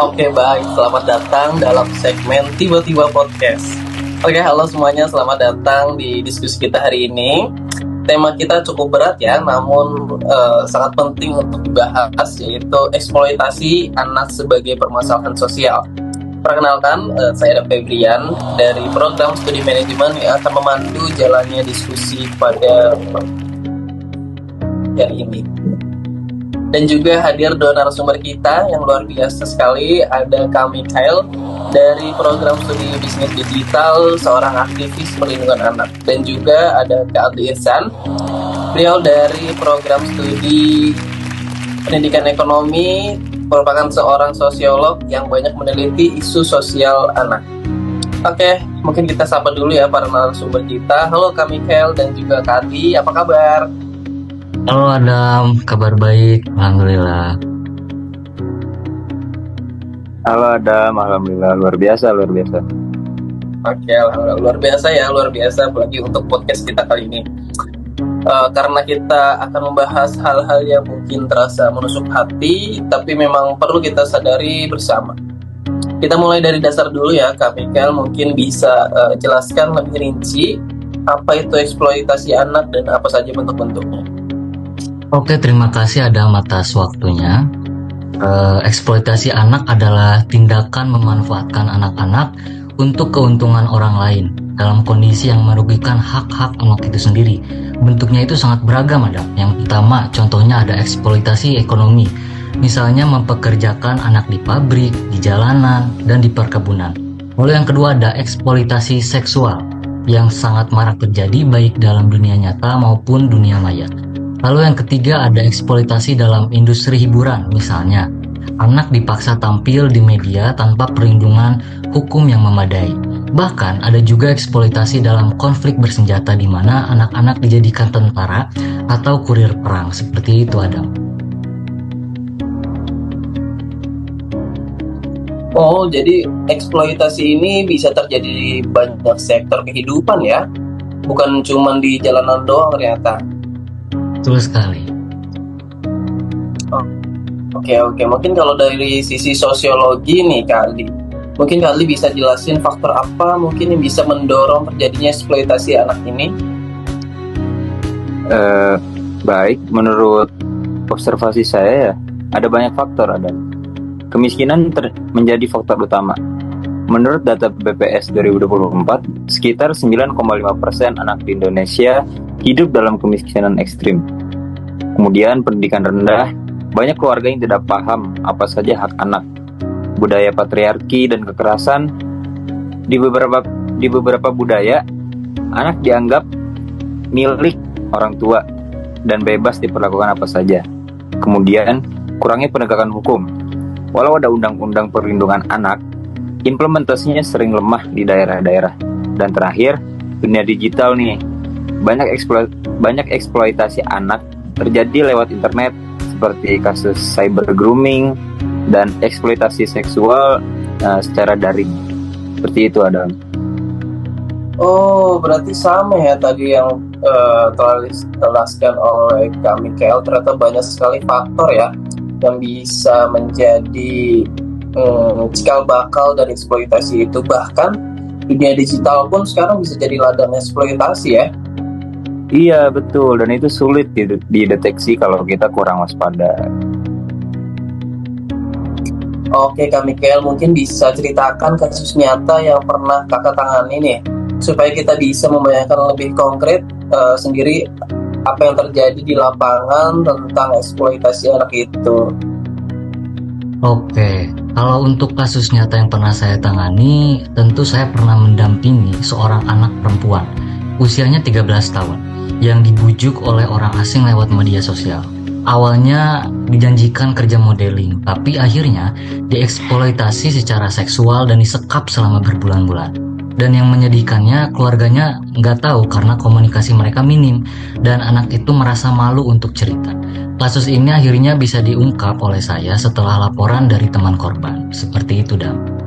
Oke, baik. Selamat datang dalam segmen Tiba-Tiba Podcast. Oke, halo semuanya. Selamat datang di diskusi kita hari ini. Tema kita cukup berat ya, namun sangat penting untuk dibahas, yaitu eksploitasi anak sebagai permasalahan sosial. Perkenalkan, saya Febrian dari program studi manajemen yang akan memandu jalannya diskusi pada hari ini. Dan juga hadir dua narasumber kita yang luar biasa sekali. Ada Kak Mikhail dari program studi bisnis digital, seorang aktivis perlindungan anak. Dan juga ada Kak Abdi Ihsan, beliau dari program studi pendidikan ekonomi, merupakan seorang sosiolog yang banyak meneliti isu sosial anak. Oke, mungkin kita sapa dulu ya para narasumber kita. Halo Kak Mikhail dan juga Kak Abdi, apa kabar? Halo Adam, kabar baik, alhamdulillah. Halo Adam, alhamdulillah luar biasa. Oke, alhamdulillah luar biasa apalagi untuk podcast kita kali ini. Karena kita akan membahas hal-hal yang mungkin terasa menusuk hati, tapi memang perlu kita sadari bersama. Kita mulai dari dasar dulu ya, Kak Mikhail mungkin bisa jelaskan lebih rinci apa itu eksploitasi anak dan apa saja bentuk-bentuknya. Oke, terima kasih Adam atas waktunya. Eksploitasi anak adalah tindakan memanfaatkan anak-anak untuk keuntungan orang lain dalam kondisi yang merugikan hak-hak anak itu sendiri. Bentuknya itu sangat beragam, Adam. Yang pertama, contohnya ada eksploitasi ekonomi. Misalnya mempekerjakan anak di pabrik, di jalanan, dan di perkebunan. Lalu yang kedua ada eksploitasi seksual yang sangat marak terjadi baik dalam dunia nyata maupun dunia maya. Lalu yang ketiga ada eksploitasi dalam industri hiburan, misalnya anak dipaksa tampil di media tanpa perlindungan hukum yang memadai. Bahkan ada juga eksploitasi dalam konflik bersenjata di mana anak-anak dijadikan tentara atau kurir perang, seperti itu Adam. Oh, jadi eksploitasi ini bisa terjadi di banyak sektor kehidupan ya? Bukan cuma di jalanan doang ternyata. Betul sekali. Oke. Mungkin kalau dari sisi sosiologi nih Kak Ali, mungkin Kak Ali bisa jelasin faktor apa mungkin yang bisa mendorong terjadinya eksploitasi anak ini? Baik, menurut observasi saya ya, ada banyak faktor. Ada kemiskinan menjadi faktor utama. Menurut data BPS 2024, sekitar 9,5% anak di Indonesia hidup dalam kemiskinan ekstrim. Kemudian pendidikan rendah, banyak keluarga yang tidak paham apa saja hak anak. Budaya patriarki dan kekerasan, di beberapa budaya, anak dianggap milik orang tua dan bebas diperlakukan apa saja. Kemudian kurangnya penegakan hukum. Walau ada undang-undang perlindungan anak, implementasinya sering lemah di daerah-daerah. Dan terakhir, dunia digital nih. Banyak eksploitasi anak terjadi lewat internet seperti kasus cyber grooming dan eksploitasi seksual secara daring. Seperti itu Adam. Oh, berarti sama ya tadi yang telah dijelaskan oleh Kak Mikhail. Ternyata banyak sekali faktor ya yang bisa menjadi cikal bakal dari eksploitasi itu. Bahkan dunia digital pun sekarang bisa jadi ladang eksploitasi ya. Iya betul, dan itu sulit dideteksi kalau kita kurang waspada. Oke Kak Mikhail, mungkin bisa ceritakan kasus nyata yang pernah kakak tangani nih, supaya kita bisa membayangkan lebih konkret sendiri apa yang terjadi di lapangan tentang eksploitasi anak itu. Oke, kalau untuk kasus nyata yang pernah saya tangani, tentu saya pernah mendampingi seorang anak perempuan usianya 13 tahun yang dibujuk oleh orang asing lewat media sosial. Awalnya dijanjikan kerja modeling, tapi akhirnya dieksploitasi secara seksual dan disekap selama berbulan-bulan. Dan yang menyedihkannya, keluarganya nggak tahu karena komunikasi mereka minim dan anak itu merasa malu untuk cerita. Kasus ini akhirnya bisa diungkap oleh saya setelah laporan dari teman korban. Seperti itu, Dam.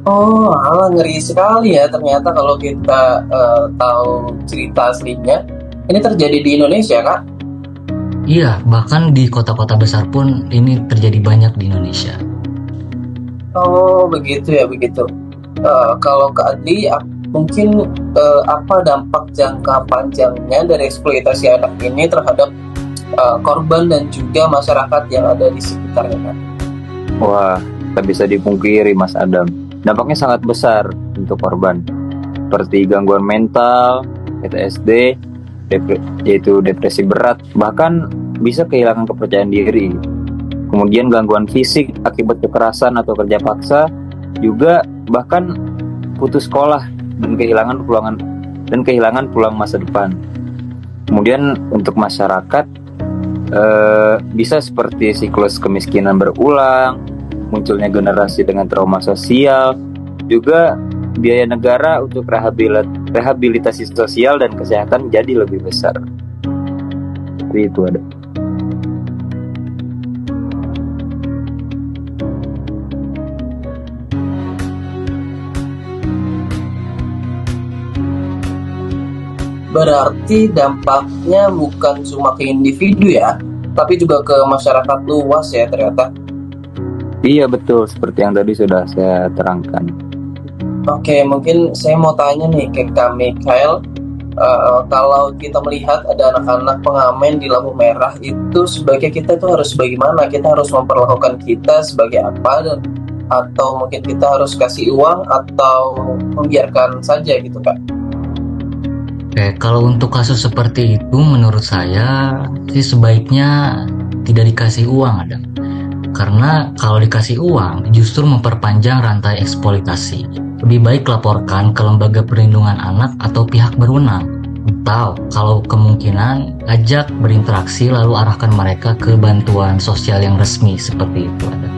Oh, ngeri sekali ya ternyata kalau kita tahu cerita aslinya. Ini terjadi di Indonesia, Kak? Iya, bahkan di kota-kota besar pun ini terjadi banyak di Indonesia. Oh, begitu ya, begitu. Kalau Kak Adli, mungkin apa dampak jangka panjangnya dari eksploitasi anak ini terhadap korban dan juga masyarakat yang ada di sekitarnya, Kak? Wah, tak bisa dipungkiri Mas Adam. Dampaknya sangat besar untuk korban, seperti gangguan mental, PTSD, yaitu depresi berat, bahkan bisa kehilangan kepercayaan diri. Kemudian gangguan fisik akibat kekerasan atau kerja paksa, juga bahkan putus sekolah dan kehilangan peluang masa depan. Kemudian untuk masyarakat bisa seperti siklus kemiskinan berulang, munculnya generasi dengan trauma sosial, juga biaya negara untuk rehabilitasi sosial dan kesehatan jadi lebih besar. Seperti itu ada. Berarti dampaknya bukan cuma ke individu ya, tapi juga ke masyarakat luas ya ternyata. Iya betul, seperti yang tadi sudah saya terangkan. Oke, mungkin saya mau tanya nih ke Kak Mikael, kalau kita melihat ada anak-anak pengamen di lampu merah, itu sebaiknya kita tuh harus bagaimana? Kita harus memperlakukan kita sebagai apa, atau mungkin kita harus kasih uang atau membiarkan saja gitu, Kak? Oke, kalau untuk kasus seperti itu menurut saya sih sebaiknya tidak dikasih uang, Adam. Karena kalau dikasih uang justru memperpanjang rantai eksploitasi. Lebih baik laporkan ke lembaga perlindungan anak atau pihak berwenang. Atau kalau kemungkinan ajak berinteraksi lalu arahkan mereka ke bantuan sosial yang resmi seperti itu, Adam.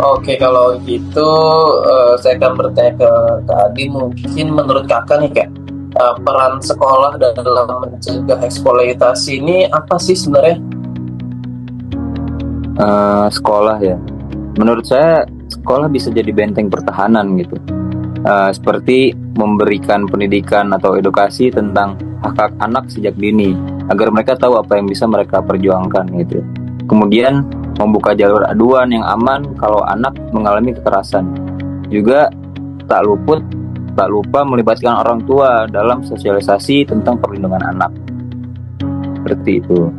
Oke, kalau gitu saya akan bertanya ke Kak Adi. Mungkin menurut Kakak nih Kak, peran sekolah dalam mencegah eksploitasi ini apa sih sebenarnya? Sekolah ya, menurut saya sekolah bisa jadi benteng pertahanan gitu. Seperti memberikan pendidikan atau edukasi tentang hak-hak anak sejak dini agar mereka tahu apa yang bisa mereka perjuangkan gitu. Kemudian membuka jalur aduan yang aman kalau anak mengalami kekerasan. Juga tak lupa melibatkan orang tua dalam sosialisasi tentang perlindungan anak. Seperti itu.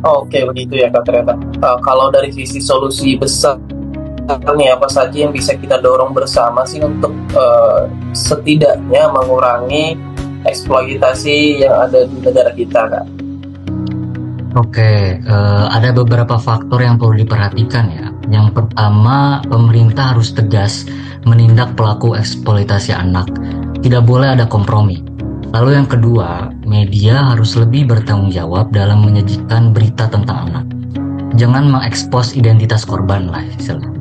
Oke, begitu ya Kak ternyata. Kalau dari sisi solusi besar nih, apa saja yang bisa kita dorong bersama sih untuk setidaknya mengurangi eksploitasi yang ada di negara kita, Kak? Oke, ada beberapa faktor yang perlu diperhatikan ya. Yang pertama, pemerintah harus tegas menindak pelaku eksploitasi anak. Tidak boleh ada kompromi. Lalu yang kedua, media harus lebih bertanggung jawab dalam menyajikan berita tentang anak. Jangan mengekspos identitas korban lah istilahnya.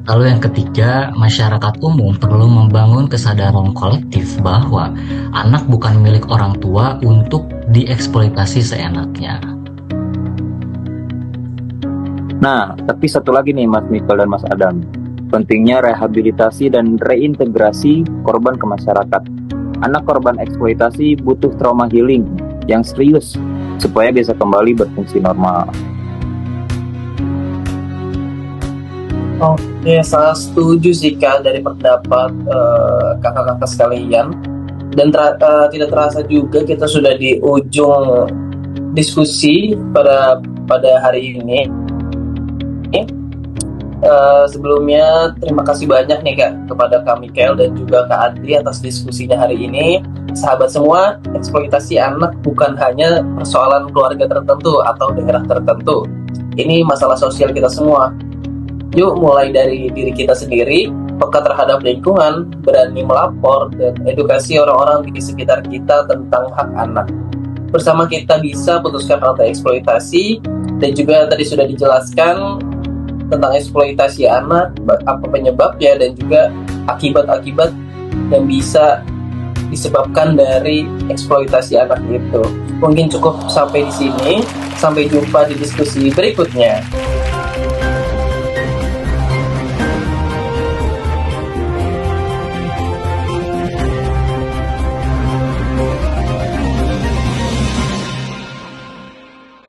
Lalu yang ketiga, masyarakat umum perlu membangun kesadaran kolektif bahwa anak bukan milik orang tua untuk dieksploitasi seenaknya. Nah, tapi satu lagi nih Mas Mikael dan Mas Adam. Pentingnya rehabilitasi dan reintegrasi korban ke masyarakat. Anak korban eksploitasi butuh trauma healing yang serius supaya bisa kembali berfungsi normal. Oke, sangat setuju sih Kak dari pendapat kakak-kakak sekalian. Dan tidak terasa juga kita sudah di ujung diskusi pada hari ini. Sebelumnya terima kasih banyak nih Kak kepada Kak Mikael dan juga Kak Adli atas diskusinya hari ini. Sahabat semua, eksploitasi anak bukan hanya persoalan keluarga tertentu atau daerah tertentu. Ini masalah sosial kita semua. Yuk mulai dari diri kita sendiri, peka terhadap lingkungan, berani melapor, dan edukasi orang-orang di sekitar kita tentang hak anak. Bersama kita bisa putuskan rantai eksploitasi, dan juga tadi sudah dijelaskan tentang eksploitasi anak, apa penyebabnya dan juga akibat-akibat yang bisa disebabkan dari eksploitasi anak itu. Mungkin cukup sampai di sini. Sampai jumpa di diskusi berikutnya.